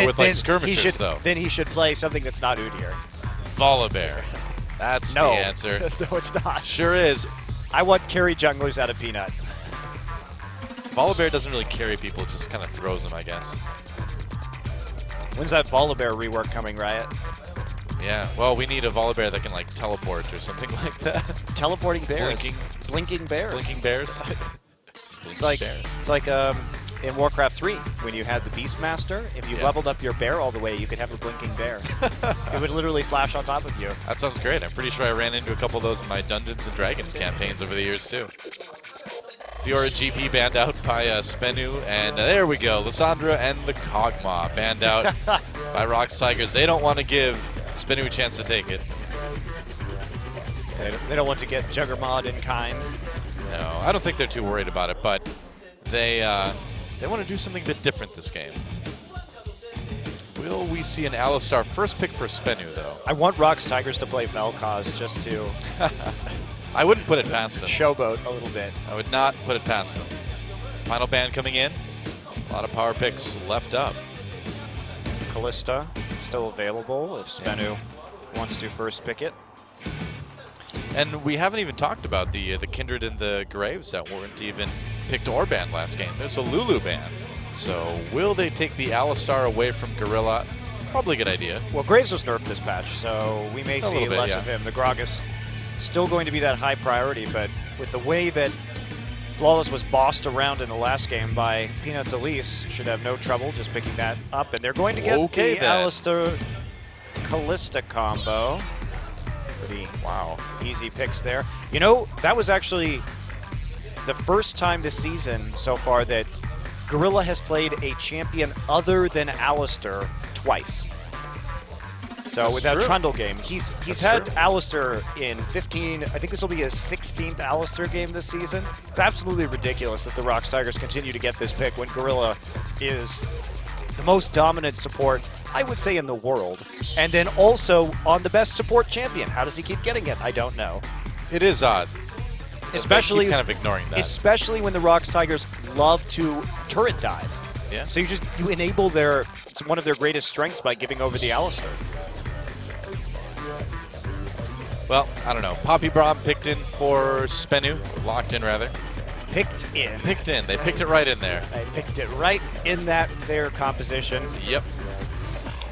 with like skirmishers, though. Then he should play something that's not Udyr. Volibear. That's the answer. No, it's not. Sure is. I want carry junglers out of Peanut. Volibear doesn't really carry people, just kind of throws them, I guess. When's that Volibear rework coming, Riot? Yeah, well, we need a Volibear that can, like, teleport or something like that. Teleporting bears. Blinking bears. Blinking bears. It's like in Warcraft 3, when you had the Beastmaster, if you leveled up your bear all the way, you could have a blinking bear. It would literally flash on top of you. That sounds great. I'm pretty sure I ran into a couple of those in my Dungeons & Dragons campaigns over the years, too. Fiora GP banned out by SBENU, and there we go. Lissandra and the Kog'Maw banned out by ROX Tigers. They don't want to give SBENU a chance to take it. They don't want to get Juggernaut in kind. No, I don't think they're too worried about it, but they want to do something a bit different this game. Will we see an Alistar first pick for SBENU, though? I want ROX Tigers to play Vel'Koz just to I wouldn't put it past them. Showboat a little bit. I would not put it past them. Final ban coming in. A lot of power picks left up. Kalista still available if SBENU wants to first pick it. And we haven't even talked about the Kindred and the Graves that weren't even picked or banned last game. There's a Lulu ban. So will they take the Alistar away from Gorilla? Probably a good idea. Well, Graves was nerfed this patch, so we may see less of him. The Gragas still going to be that high priority, but with the way that Flawless was bossed around in the last game by Peanuts Elise, should have no trouble just picking that up. And they're going to get the Alistar Kalista combo. Pretty easy picks there. You know, that was actually the first time this season so far that Gorilla has played a champion other than Alistar twice. So with that Trundle game, he's had Alistar in 15, I think this will be his 16th Alistar game this season. It's absolutely ridiculous that the ROX Tigers continue to get this pick when Gorilla is the most dominant support, I would say, in the world. And then also on the best support champion. How does he keep getting it? I don't know. It is odd. Especially kind of ignoring that. Especially when the ROX Tigers love to turret dive. Yeah. So you enable one of their greatest strengths by giving over the Alistar. Well, I don't know. Poppy Braum picked in for SBENU. Locked in, rather. Picked in. Picked in. They picked it right in there. They picked it right in their composition. Yep.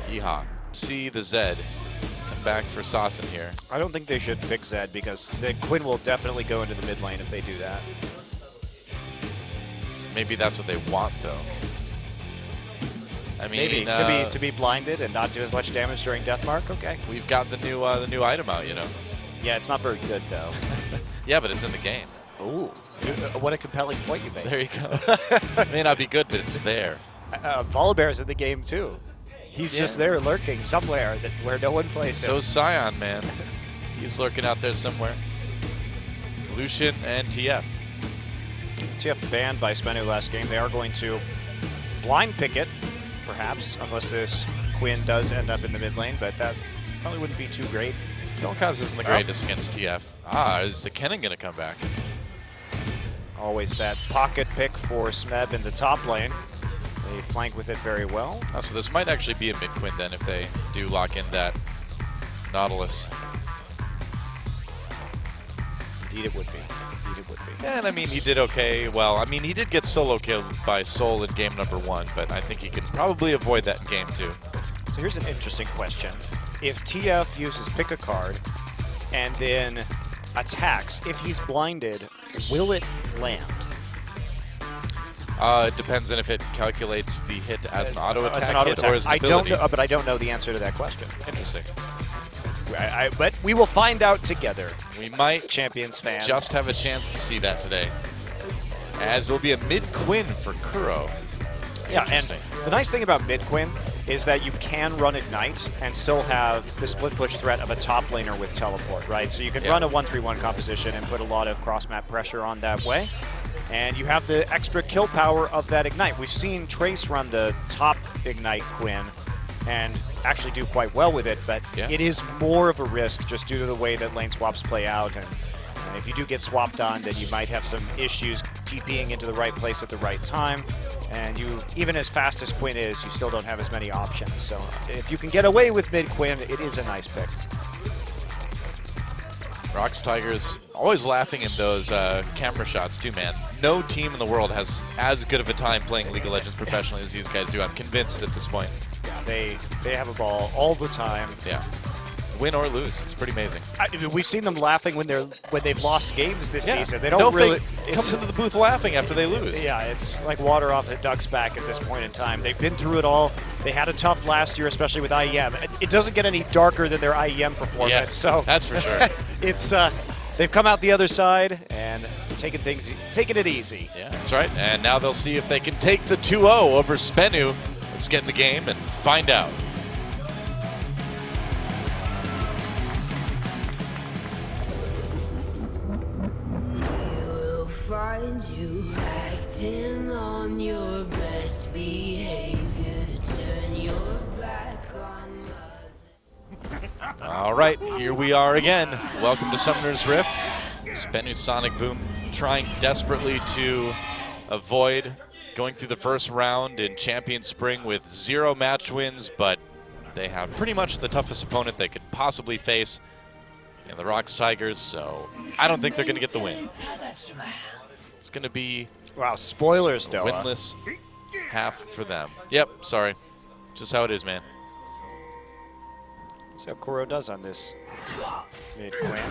Yeehaw. See the Zed come back for Saucin here. I don't think they should pick Zed because the Quinn will definitely go into the mid lane if they do that. Maybe that's what they want, though. I mean, maybe to be blinded and not do as much damage during Deathmark. Okay. We've got the new item out, you know. Yeah, it's not very good though. Yeah, but it's in the game. Ooh, what a compelling point you made. There you go. It may not be good, but it's there. Volibear's in the game too. He's just there lurking somewhere where no one plays him. So Scion, man. He's lurking out there somewhere. Lucian and TF. TF banned by SBENU last game. They are going to blind pick it, perhaps, unless this Quinn does end up in the mid lane, but that probably wouldn't be too great. Vel'Koz isn't the greatest against TF. Is the Kennen going to come back? Always that pocket pick for Smeb in the top lane. They flank with it very well. Oh, so this might actually be a mid-Quinn then if they do lock in that Nautilus. Indeed it would be. Indeed it would be. And I mean, he did okay. Well, I mean, he did get solo killed by Soul in game number 1, but I think he can probably avoid that in game 2. So here's an interesting question. If TF uses pick a card and then attacks, if he's blinded, will it land? It depends on if it calculates the hit as an auto attack hit or as an ability. I don't know, but I don't know the answer to that question. Interesting. But we will find out together. We might, Champions fans, just have a chance to see that today. As will be a mid-Quinn for Kuro. Yeah, and the nice thing about mid-Quinn is that you can run Ignite and still have the split push threat of a top laner with teleport, right? So you can run a 1-3-1 composition and put a lot of cross-map pressure on that way. And you have the extra kill power of that Ignite. We've seen Trace run the top Ignite Quinn and actually do quite well with it, but it is more of a risk just due to the way that lane swaps play out. And And if you do get swapped on, then you might have some issues TPing into the right place at the right time. And you, even as fast as Quinn is, you still don't have as many options. So if you can get away with mid Quinn, it is a nice pick. ROX Tigers always laughing in those camera shots too, man. No team in the world has as good of a time playing League of Legends professionally as these guys do. I'm convinced at this point. They have a ball all the time. Yeah. Win or lose, it's pretty amazing. We've seen them laughing when they've lost games this season. They don't no really comes into the booth laughing after they lose. Yeah, it's like water off a duck's back at this point in time. They've been through it all. They had a tough last year, especially with IEM. It doesn't get any darker than their IEM performance. Yeah, so that's for sure. It's they've come out the other side and taking it easy. Yeah, that's right. And now they'll see if they can take the 2-0 over SBENU. Let's get in the game and find out. Find you acting on your best behavior. Turn your back on mother. All right, here we are again. Welcome to Summoner's Rift. SBENU Sonicboom trying desperately to avoid going through the first round in Champion Spring with 0 match wins, but they have pretty much the toughest opponent they could possibly face in the ROX Tigers, so I don't think they're going to get the win. It's going to be spoilers, Doa. Winless half for them. Yep, sorry. Just how it is, man. See how Kuro does on this mid-Quinn.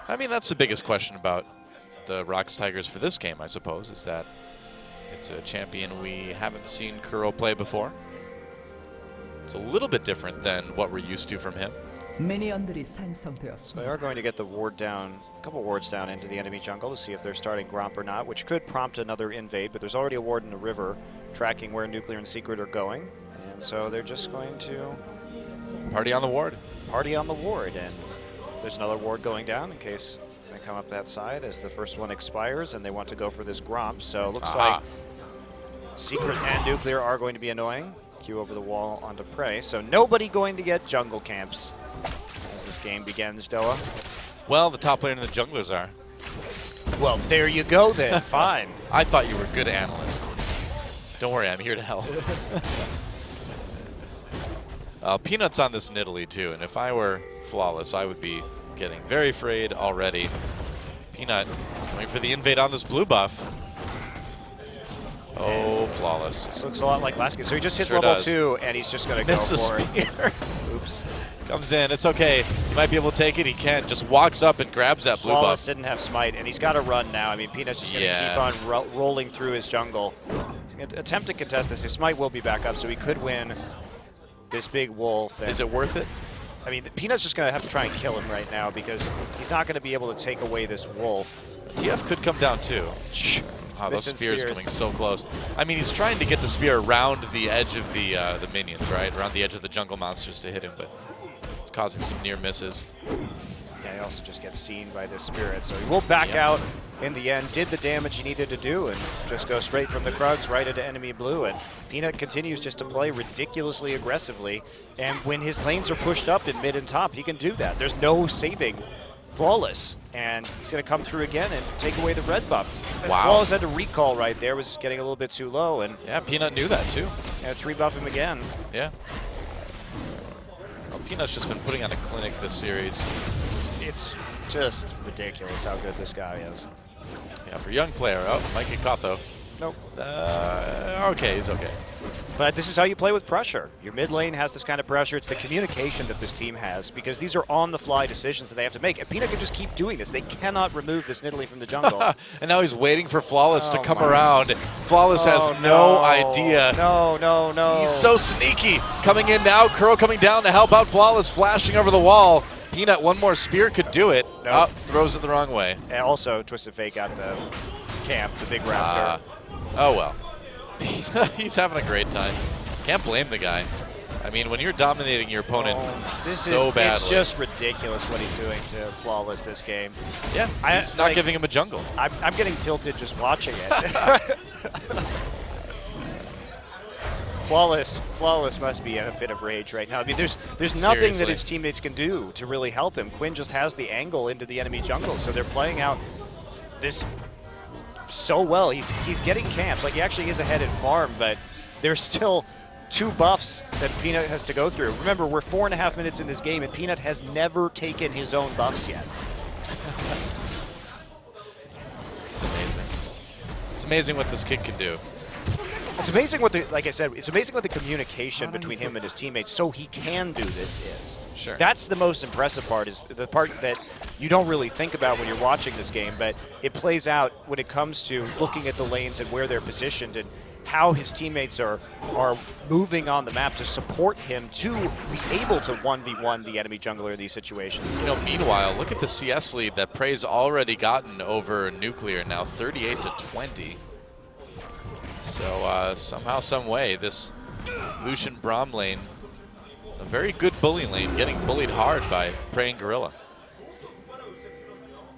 I mean, that's the biggest question about the ROX Tigers for this game, I suppose, is that it's a champion we haven't seen Kuro play before. It's a little bit different than what we're used to from him. So they are going to get the ward down, a couple wards down into the enemy jungle to see if they're starting Gromp or not, which could prompt another invade, but there's already a ward in the river tracking where Nuclear and Secret are going. And so they're just going to party on the ward. Party on the ward, and there's another ward going down in case they come up that side as the first one expires and they want to go for this Gromp. So it looks like Secret and Nuclear are going to be annoying. Q over the wall onto Prey. So nobody going to get jungle camps as this game begins, Doa. Well, the top lane and the junglers are. Well, there you go then. Fine. I thought you were a good analyst. Don't worry, I'm here to help. Peanut's on this Nidalee too, and if I were Flawless, I would be getting very afraid already. Peanut going for the invade on this blue buff. Oh, Flawless. This looks a lot like last game. So he just hit Sure level does. 2, and he's just going to go for it. Oops. Comes in. It's okay. He might be able to take it. He can't. Just walks up and grabs that blue Flawless buff. didn't have smite, and he's got to run now. I mean, Peanut's just going to keep on rolling through his jungle. He's going to attempt to contest this. His smite will be back up, so he could win this big wolf. Is it worth it? I mean, Peanut's just going to have to try and kill him right now because he's not going to be able to take away this wolf. TF could come down too. Wow, those spears coming so close. I mean, he's trying to get the spear around the edge of the minions, right? Around the edge of the jungle monsters to hit him, but it's causing some near misses. Yeah, he also just gets seen by this spirit, so he will back out in the end, did the damage he needed to do, and just go straight from the Krugs right into enemy blue. And Peanut continues just to play ridiculously aggressively, and when his lanes are pushed up in mid and top, he can do that. There's no saving Flawless, and he's going to come through again and take away the red buff. Wow. Flawless had to recall right there, was getting a little bit too low, and yeah, Peanut knew that too. And 3-buff him again. Yeah. Well, Peanut's just been putting on a clinic this series. It's just ridiculous how good this guy is. Yeah, for a young player. Oh, might get caught though. Nope. Okay, he's okay. But this is how you play with pressure. Your mid lane has this kind of pressure. It's the communication that this team has because these are on-the-fly decisions that they have to make. And Peanut can just keep doing this. They cannot remove this Nidalee from the jungle. And now he's waiting for Flawless to come around. Flawless has no idea. No. He's so sneaky. Coming in now, Kuro coming down to help out Flawless, flashing over the wall. Peanut, one more spear could do it. Nope. Throws it the wrong way. And also, Twisted Fate got the camp, the big raptor. Oh well. He's having a great time. Can't blame the guy. I mean, when you're dominating your opponent badly. It's just ridiculous what he's doing to Flawless this game. Yeah, he's not giving him a jungle. I'm getting tilted just watching it. Flawless must be in a fit of rage right now. I mean, there's nothing Seriously. that his teammates can do to really help him. Quinn just has the angle into the enemy jungle, so they're playing out this so well. He's getting camps. Like, he actually is ahead in farm, but there's still 2 buffs that Peanut has to go through. Remember, we're 4.5 minutes in this game, and Peanut has never taken his own buffs yet. It's amazing. It's amazing what this kid can do. It's amazing what like I said, it's amazing what the communication between him and his teammates so he can do this is. Sure. That's the most impressive part, is the part that you don't really think about when you're watching this game, but it plays out when it comes to looking at the lanes and where they're positioned and how his teammates are moving on the map to support him to be able to 1v1 the enemy jungler in these situations. You know, meanwhile, look at the CS lead that Prey's already gotten over Nuclear, now 38-20. So somehow, some way, this Lucian Braum lane, a very good bully lane, getting bullied hard by Prey and Gorilla.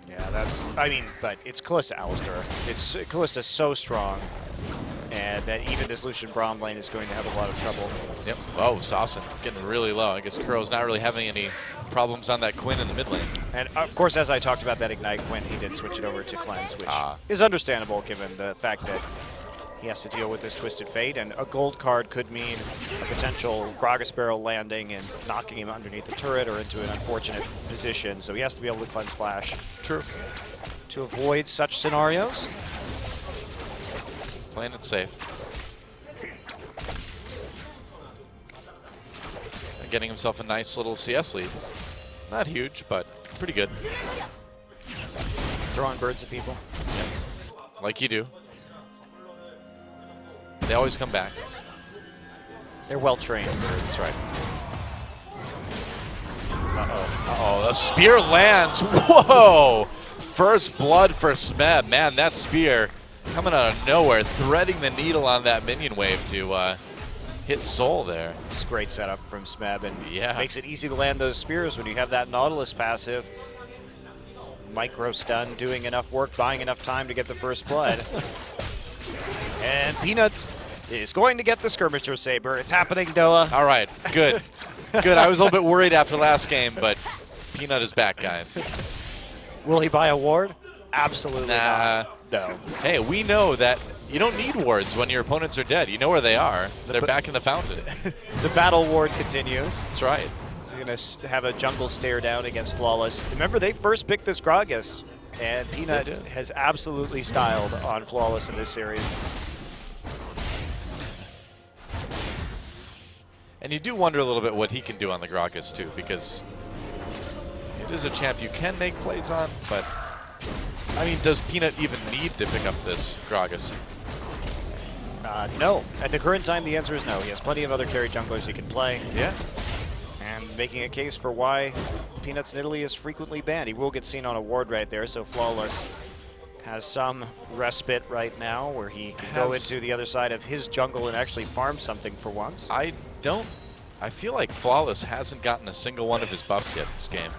Yeah, but it's Kalista Alistar. Kalista's so strong, and that even this Lucian Braum lane is going to have a lot of trouble. Yep. Oh, Sasson getting really low. I guess Kuro's not really having any problems on that Quinn in the mid lane. And of course, as I talked about that Ignite Quinn, he did switch it over to Cleanse, which is understandable given the fact that he has to deal with this Twisted Fate, and a gold card could mean a potential Gragas barrel landing and knocking him underneath the turret or into an unfortunate position, so he has to be able to Cleanse Flash. True. To avoid such scenarios. Playing it safe. Getting himself a nice little CS lead. Not huge, but pretty good. Throwing birds at people. Like you do. They always come back. They're well trained. That's right. Uh-oh. A spear lands. Whoa! First blood for Smeb. Man, that spear coming out of nowhere, threading the needle on that minion wave to hit Soul there. It's a great setup from Smeb, and yeah, makes it easy to land those spears when you have that Nautilus passive. Micro stun, doing enough work, buying enough time to get the first blood. And Peanuts is going to get the Skirmisher Saber. It's happening, Doa. All right, good. Good. I was a little bit worried after last game, but Peanut is back, guys. Will he buy a ward? Absolutely nah. not. No. Hey, we know that you don't need wards when your opponents are dead. You know where they are. They're back in the fountain. The battle ward continues. That's right. He's going to have a jungle stare down against Flawless. Remember, they first picked this Gragas, and Peanut has absolutely styled on Flawless in this series. And you do wonder a little bit what he can do on the Gragas, too, because it is a champ you can make plays on, but, I mean, does Peanut even need to pick up this Gragas? No. At the current time, the answer is no. He has plenty of other carry junglers he can play. Yeah. And making a case for why Peanut's Nidalee is frequently banned. He will get seen on a ward right there, so Flawless has some respite right now where he can go into the other side of his jungle and actually farm something for once. I feel like Flawless hasn't gotten a single one of his buffs yet this game.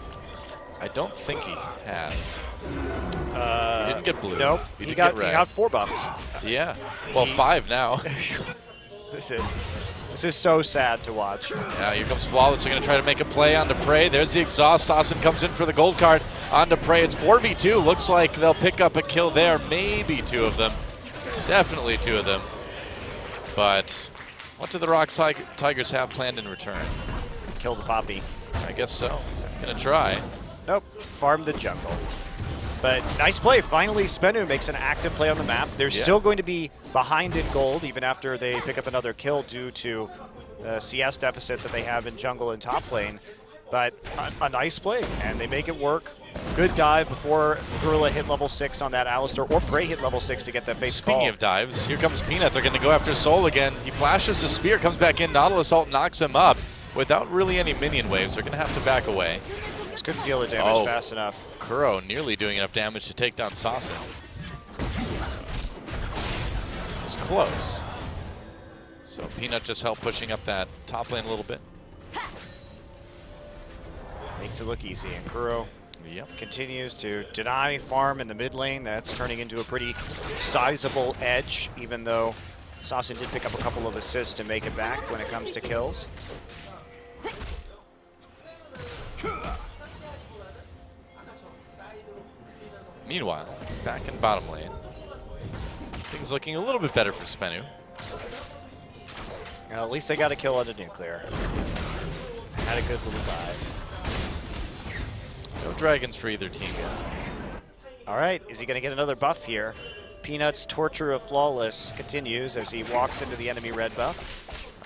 I don't think he has. He didn't get blue. Nope. He got 4 buffs. Yeah. Well, 5 now. This is so sad to watch. Yeah, here comes Flawless. They're going to try to make a play onto Prey. There's the exhaust. Sasson comes in for the gold card onto Prey. It's 4v2. Looks like they'll pick up a kill there. Maybe 2 of them. Definitely 2 of them. But what do the ROX Tigers have planned in return? Kill the Poppy. I guess so. Gonna try. Nope. Farm the jungle. But nice play. Finally, SBENU makes an active play on the map. They're still going to be behind in gold even after they pick up another kill due to the CS deficit that they have in jungle and top lane. But a nice play, and they make it work. Good dive before Gorilla hit level 6 on that Alistar, or Prey hit level 6 to get that face call. Speaking of dives, here comes Peanut. They're going to go after Soul again. He flashes the spear, comes back in. Nautilus ult knocks him up. Without really any minion waves, they're going to have to back away. Just couldn't deal the damage fast enough. Kuro nearly doing enough damage to take down Sasson. It was close. So Peanut just helped pushing up that top lane a little bit. Makes it look easy, and Kuro continues to deny farm in the mid lane. That's turning into a pretty sizable edge, even though Saucin did pick up a couple of assists to make it back when it comes to kills. Meanwhile, back in bottom lane, things looking a little bit better for SBENU. Well, at least they got a kill on the nuclear. Had a good little dive. No dragons for either team yet. All right, is he going to get another buff here? Peanut's torture of Flawless continues as he walks into the enemy red buff.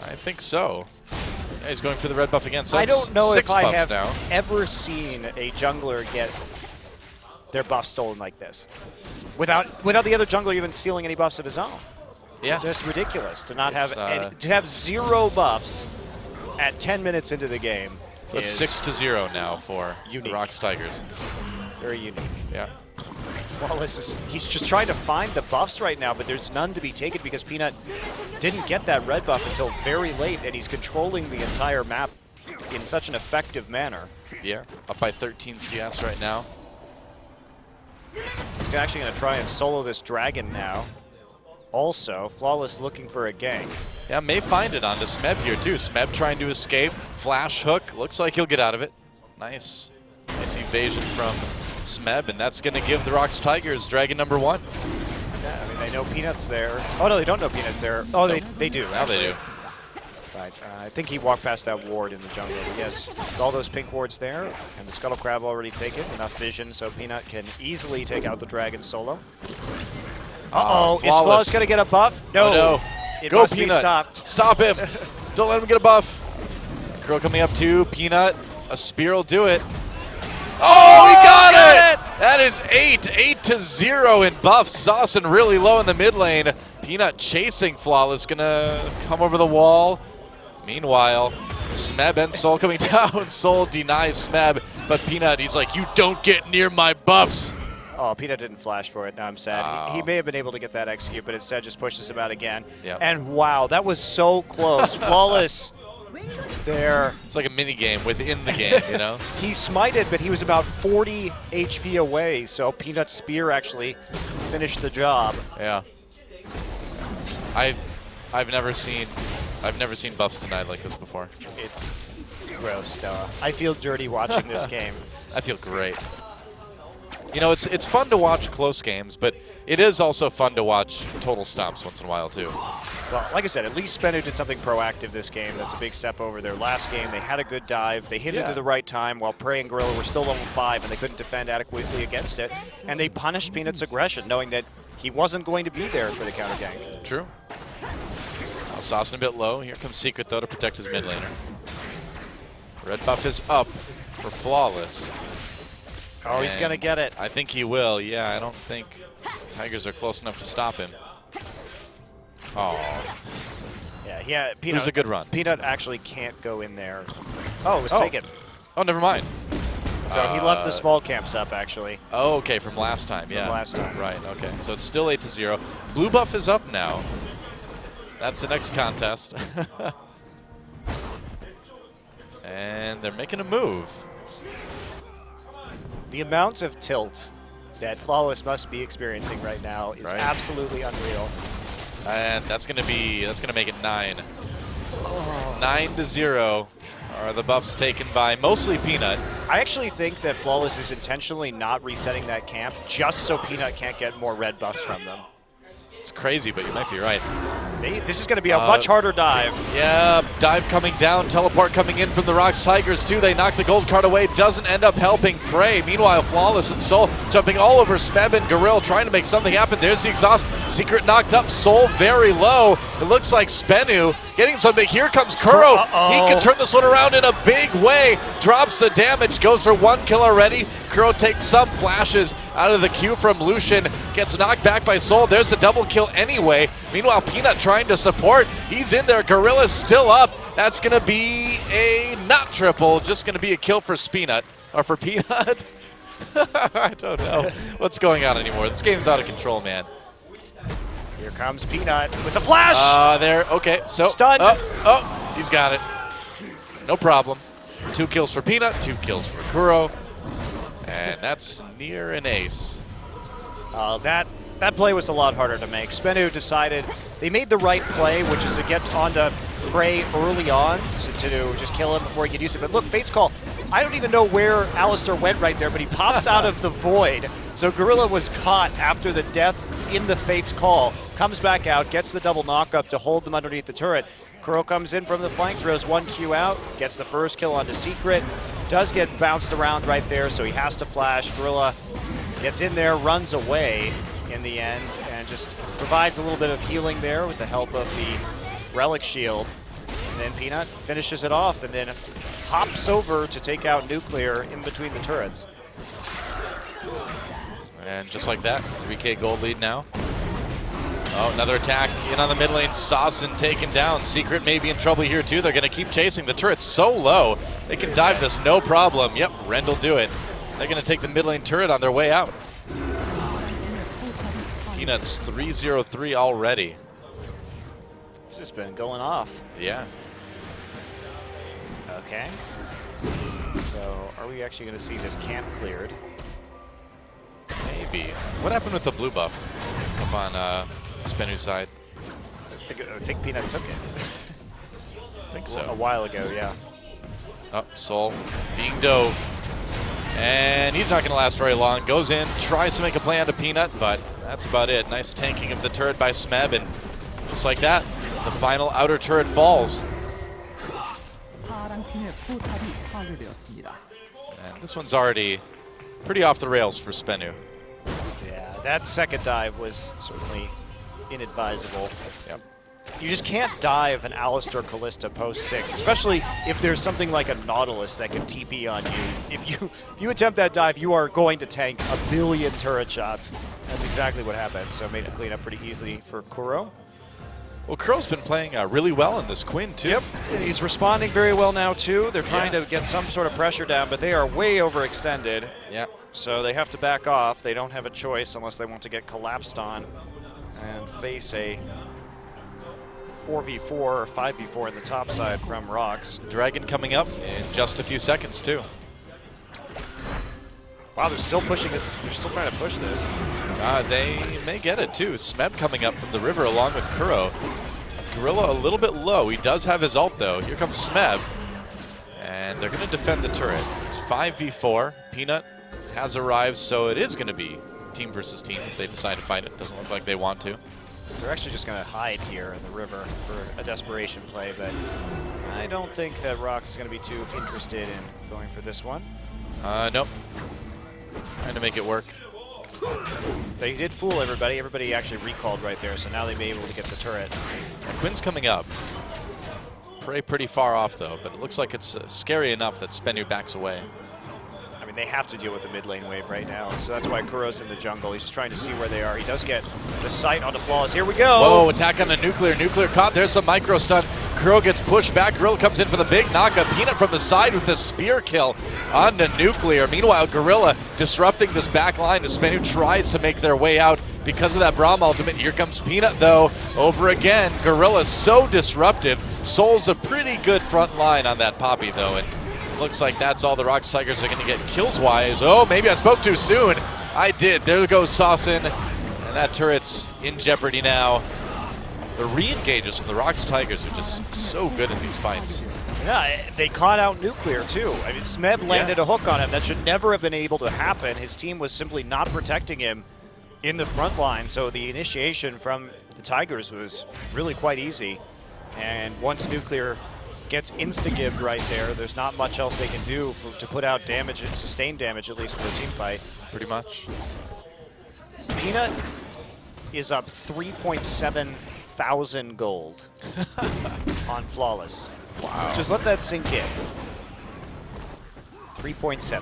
I think so. Yeah, he's going for the red buff again. So I don't know if I have ever seen a jungler get their buff stolen like this, without the other jungler even stealing any buffs of his own. Yeah, just ridiculous to not have to have 0 buffs at 10 minutes into the game. It's 6-0 now for the ROX Tigers. Very unique. Yeah. Flawless he's just trying to find the buffs right now, but there's none to be taken because Peanut didn't get that red buff until very late, and he's controlling the entire map in such an effective manner. Yeah, up by 13 CS right now. He's actually going to try and solo this dragon now. Also, Flawless looking for a gank. Yeah, may find it onto Smeb here too. Smeb trying to escape. Flash hook. Looks like he'll get out of it. Nice. Nice evasion from Smeb, and that's going to give the ROX Tigers dragon number 1. Yeah, I mean, they know Peanut's there. Oh, no, they don't know Peanut's there. Oh, they do. Now they do. Right. I think he walked past that ward in the jungle. But yes, all those pink wards there, and the Scuttle Crab already taken. Enough vision so Peanut can easily take out the dragon solo. Uh-oh, is Flawless going to get a buff? No. Oh, no. It Go, must Peanut. be stopped. Stop him. Don't let him get a buff. Curl coming up to Peanut. A spear will do it. Oh, he got it! That is 8-0 in buff. Saucin really low in the mid lane. Peanut chasing Flawless, gonna come over the wall. Meanwhile, Smeb and Soul coming down. Soul denies Smeb, but Peanut, he's like, you don't get near my buffs. Oh, Peanut didn't flash for it. Now I'm sad. Oh. He may have been able to get that execute, but instead just pushes him out again. Yep. And wow, that was so close. Flawless there. It's like a mini game within the game, you know? He smited, but he was about 40 HP away, so Peanut's spear actually finished the job. Yeah. I've never seen buffs denied like this before. It's gross, though. I feel dirty watching this game. I feel great. You know, it's fun to watch close games, but it is also fun to watch total stomps once in a while, too. Well, like I said, at least SBENU did something proactive this game. That's a big step over their last game. They had a good dive. They hit it at the right time while Prey and Gorilla were still level 5, and they couldn't defend adequately against it. And they punished Peanut's aggression, knowing that he wasn't going to be there for the counter gank. True. Now Saucin a bit low. Here comes Secret, though, to protect his mid laner. Red buff is up for Flawless. Oh, he's going to get it. I think he will, yeah. I don't think Tigers are close enough to stop him. Oh. Yeah, Peanut. It was a good run. Peanut actually can't go in there. Oh, it was taken. Oh, never mind. So he left the small camps up, actually. Oh, okay, from last time, From last time. Right, okay. So it's still 8-0. Blue buff is up now. That's the next contest. And they're making a move. The amount of tilt that Flawless must be experiencing right now is absolutely unreal. And that's gonna make it 9. 9-0 are the buffs taken by mostly Peanut. I actually think that Flawless is intentionally not resetting that camp just so Peanut can't get more red buffs from them. It's crazy, but you might be right. This is going to be a much harder dive. Yeah, dive coming down, teleport coming in from the ROX Tigers too. They knock the gold card away, doesn't end up helping Prey. Meanwhile, Flawless and Soul jumping all over Smeb and Gorilla, trying to make something happen. There's the exhaust. Secret knocked up, Soul very low. It looks like SBENU getting something. Here comes Kuro. He can turn this one around in a big way. Drops the damage, goes for 1 kill already. Kuro takes some flashes out of the queue from Lucian. Gets knocked back by Soul. There's a double kill anyway. Meanwhile, Peanut trying to support. He's in there. Gorilla's still up. That's going to be a not triple. Just going to be a kill for Peanut. Or for Peanut. I don't know what's going on anymore. This game's out of control, man. Here comes Peanut with the flash. Okay, so. Stun. Oh, he's got it. No problem. 2 kills for Peanut, 2 kills for Kuro. And that's near an ace. That That play was a lot harder to make. SBENU decided they made the right play, which is to get onto Gray early on to just kill him before he could use it. But look, Fate's Call, I don't even know where Alistair went right there, but he pops out of the void. So Gorilla was caught after the death in the Fate's Call, comes back out, gets the double knock-up to hold them underneath the turret. Kuro comes in from the flank, throws 1 Q out, gets the first kill onto Secret, does get bounced around right there, so he has to flash. Gorilla gets in there, runs away in the end, and just provides a little bit of healing there with the help of the Relic Shield. And then Peanut finishes it off and then hops over to take out Nuclear in between the turrets. And just like that, 3K gold lead now. Oh, another attack in on the mid lane. Saucin taken down. Secret may be in trouble here too. They're going to keep chasing. The turret's so low, they can dive this no problem. Yep, Ren will do it. They're going to take the mid lane turret on their way out. Peanuts 3-0-3 already. It's just been going off. Yeah. Okay. So are we actually going to see this camp cleared? Maybe. What happened with the blue buff up on SBENU's side? I think Peanut took it. I think so. A while ago, yeah. Oh, Soul being dove. And he's not going to last very long. Goes in, tries to make a play onto Peanut, but that's about it. Nice tanking of the turret by Smeb, and just like that, the final outer turret falls. And this one's already pretty off the rails for SBENU. Yeah, that second dive was certainly inadvisable. Yep. You just can't dive an Alistair Callista post 6, especially if there's something like a Nautilus that can TP on you. If you attempt that dive, you are going to tank a billion turret shots. That's exactly what happened, so made the cleanup pretty easily for Kuro. Well, Kuro's been playing really well in this Quinn, too. Yep, he's responding very well now, too. They're trying to get some sort of pressure down, but they are way overextended. Yeah. So they have to back off. They don't have a choice unless they want to get collapsed on and face a 4v4 or 5v4 in the top side from ROX. Dragon coming up in just a few seconds, too. Wow, they're still pushing this. They're still trying to push this. They may get it, too. Smeb coming up from the river along with Kuro. Gorilla a little bit low. He does have his ult, though. Here comes Smeb. And they're going to defend the turret. It's 5v4. Peanut has arrived, so it is going to be team versus team if they decide to fight it. Doesn't look like they want to. They're actually just going to hide here in the river for a desperation play, but I don't think that ROX is going to be too interested in going for this one. Nope. Trying to make it work. They did fool everybody. Everybody actually recalled right there, so now they may be able to get the turret. Quinn's coming up. Prey pretty far off, though, but it looks like it's scary enough that SBENU backs away. I mean, they have to deal with the mid lane wave right now, so that's why Kuro's in the jungle. He's just trying to see where they are. He does get the sight onto Flawless. Here we go! Whoa, attack on the Nuclear. Nuclear caught. There's some micro stun. Kuro gets pushed back. Gorilla comes in for the big knockup. Peanut from the side with the spear kill on the Nuclear. Meanwhile, Gorilla disrupting this back line as SBENU tries to make their way out because of that Braum ultimate. Here comes Peanut, though, over again. Gorilla so disruptive. Soul's a pretty good front line on that Poppy, though, and looks like that's all the ROX Tigers are going to get kills-wise. Oh, maybe I spoke too soon. I did. There goes Saucin, and that turret's in jeopardy now. The re-engages from the ROX Tigers are just so good in these fights. Yeah, they caught out Nuclear, too. I mean, Smeb landed a hook on him. That should never have been able to happen. His team was simply not protecting him in the front line, so the initiation from the Tigers was really quite easy. And once Nuclear gets insta-gibbed right there, there's not much else they can do to put out damage, and sustain damage at least in the team fight. Pretty much. Peanut is up 3.7 thousand gold on Flawless. Wow. Just let that sink in. 3.7.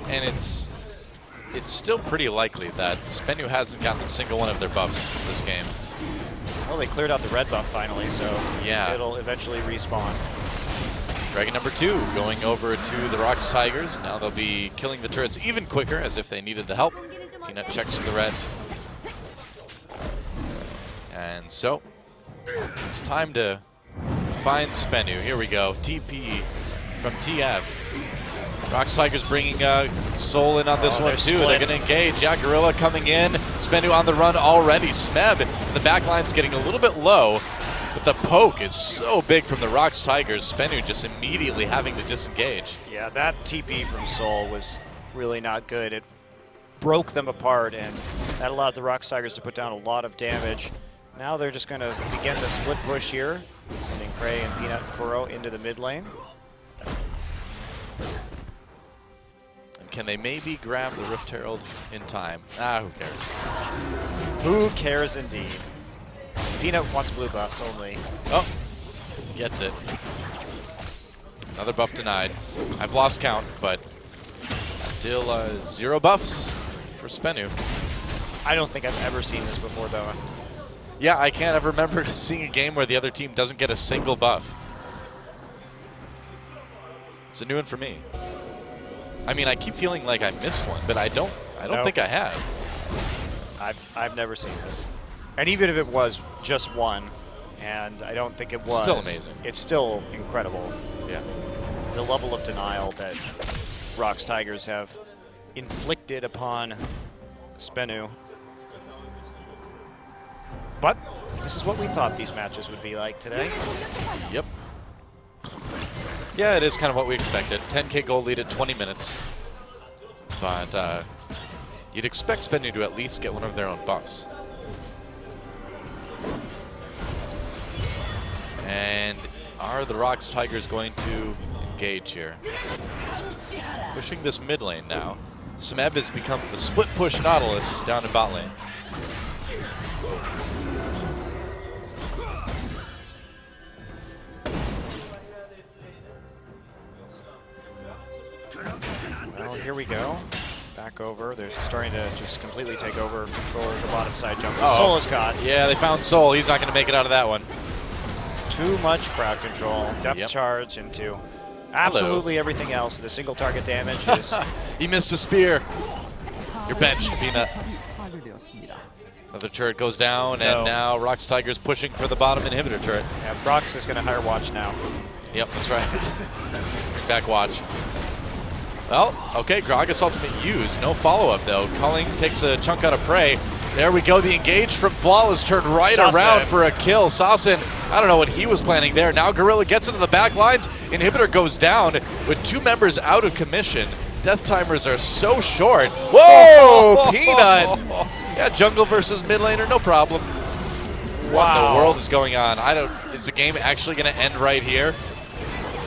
And it's still pretty likely that SBENU hasn't gotten a single one of their buffs this game. Well, they cleared out the red buff finally, so yeah, it'll eventually respawn. Dragon number 2 going over to the ROX Tigers. Now they'll be killing the turrets even quicker as if they needed the help. Peanut checks for the red. And so, it's time to find SBENU. Here we go. TP from TF. ROX Tigers bringing Soul in on this one too. Split. They're going to engage. Yeah, Gorilla coming in. SBENU on the run already. Smeb, the back line's getting a little bit low, but the poke is so big from the ROX Tigers. SBENU just immediately having to disengage. Yeah, that TP from Soul was really not good. It broke them apart, and that allowed the ROX Tigers to put down a lot of damage. Now they're just going to begin the split push here, sending Prey and Peanut and Kuro into the mid lane. Can they maybe grab the Rift Herald in time? Ah, who cares? Who cares indeed? Peanut wants blue buffs only. Oh, gets it. Another buff denied. I've lost count, but still 0 buffs for SBENU. I don't think I've ever seen this before, though. Yeah, I can't ever remember seeing a game where the other team doesn't get a single buff. It's a new one for me. I mean, I keep feeling like I missed one, but I don't Nope. think I have. I've never seen this. And even if it was just one, and I don't think it was. Still amazing. It's still incredible. Yeah. The level of denial that ROX Tigers have inflicted upon SBENU. But this is what we thought these matches would be like today. Yep. Yeah, it is kind of what we expected. 10K gold lead at 20 minutes. But you'd expect SBENU to at least get one of their own buffs. And are the ROX Tigers going to engage here? Pushing this mid lane now. Smeb has become the split push Nautilus down in bot lane. Well, here we go. Back over. They're starting to just completely take over control of the bottom side jungle. Uh-oh. Soul is caught. Yeah, they found Soul. He's not going to make it out of that one. Too much crowd control. Depth Yep. charge into absolutely everything else. The single target damage is... He missed a spear. You're benched, Peanut. Another turret goes down, and now ROX Tigers pushing for the bottom inhibitor turret. Yeah, ROX is going to hire Watch now. Yep, that's right. Bring back Watch. Well, okay, Gragas ultimate used. No follow-up, though. Culling takes a chunk out of Prey. There we go. The engage from Flawless turned right around for a kill. Sawson, I don't know what he was planning there. Now Gorilla gets into the back lines. Inhibitor goes down with 2 members out of commission. Death timers are so short. Whoa, Peanut! Yeah, jungle versus mid laner, no problem. What in the world is going on? Is the game actually going to end right here?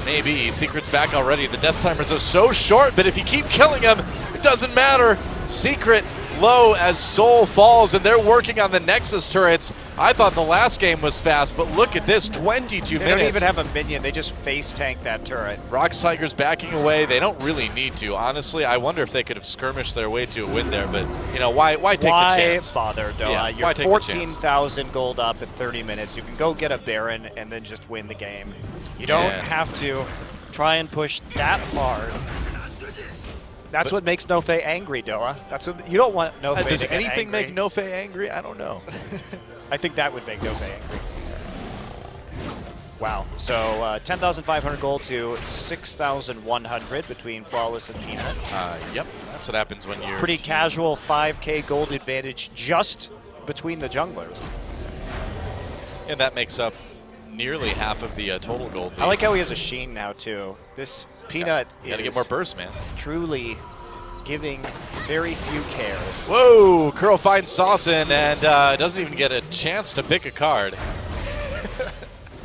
Maybe. Secret's back already. The death timers are so short, but if you keep killing them, it doesn't matter. Secret low as Soul falls, and they're working on the Nexus turrets. I thought the last game was fast, but look at this, 22 minutes. They don't even have a minion. They just face tank that turret. ROX Tigers backing away. They don't really need to. Honestly, I wonder if they could have skirmished their way to a win there, but you know, why take the chance? Why bother, Doa? Yeah, You're why take the chance? 14,000 gold up at 30 minutes. You can go get a Baron and then just win the game. You don't have to try and push that hard. That's what makes Nofe angry, Doa. That's what you don't want Nofe Does to get anything angry. make Nofe angry? I don't know. I think that would make Nofe angry. Wow. So 10,500 gold to 6,100 between Flawless and Peanut. Yep, that's what happens when you're... Pretty casual 5K gold advantage just between the junglers. And that makes up nearly half of the total gold lead. I like how he has a Sheen now, too. This Peanut You gotta is get more burst, man. truly giving very few cares. Whoa! Kuro finds Sawson and doesn't even get a chance to pick a card.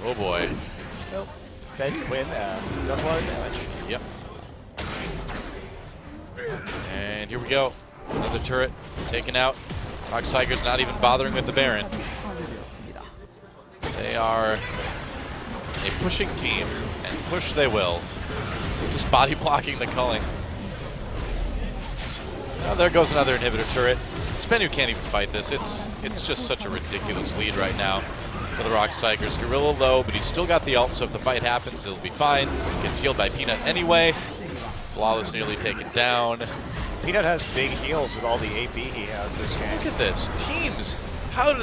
Oh boy. Nope. Fed Quinn does a lot of damage. Yep. And here we go. Another turret taken out. ROX Tigers not even bothering with the Baron. They are a pushing team, and push they will. Just body blocking the culling. Oh, there goes another inhibitor turret. SBENU can't even fight this. It's just such a ridiculous lead right now for the ROX Tigers. Gorilla low, but he's still got the ult, so if the fight happens, it'll be fine. Gets healed by Peanut anyway. Flawless nearly taken down. Peanut has big heals with all the AP he has this game. Look at this. Teams How do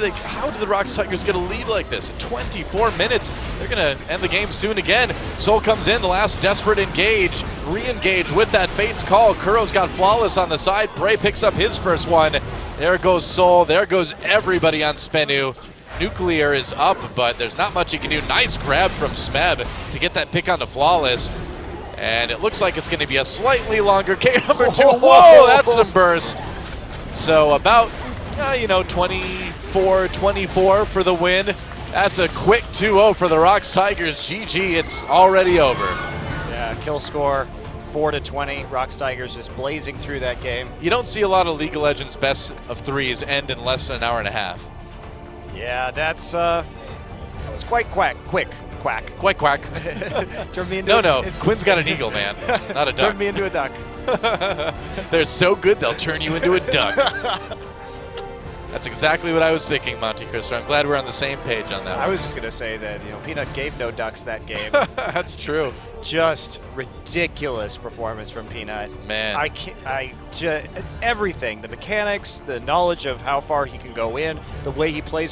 the ROX Tigers get a lead like this? In 24 minutes, they're gonna end the game soon again. Soul comes in, the last desperate engage, re-engage with that Fate's Call. Kuro's got Flawless on the side. Bray picks up his first one. There goes Soul, there goes everybody on SBENU. Nuclear is up, but there's not much he can do. Nice grab from Smeb to get that pick onto Flawless. And it looks like it's gonna be a slightly longer K number 2. Whoa, that's some burst. So about, 24-24 for the win. That's a quick 2-0 for the ROX Tigers. GG, it's already over. Yeah, kill score 4-20. ROX Tigers just blazing through that game. You don't see a lot of League of Legends best of threes end in less than an hour and a half. Yeah, that was quite quick. Quack. Quack, quack. Turned me into no, Quinn's got an eagle, man, not a duck. Turned me into a duck. They're so good, they'll turn you into a duck. That's exactly what I was thinking, Monte Cristo. I'm glad we're on the same page on that one. I was just going to say that, Peanut gave no ducks that game. That's true. Just ridiculous performance from Peanut. Man. Everything, the mechanics, the knowledge of how far he can go in, the way he plays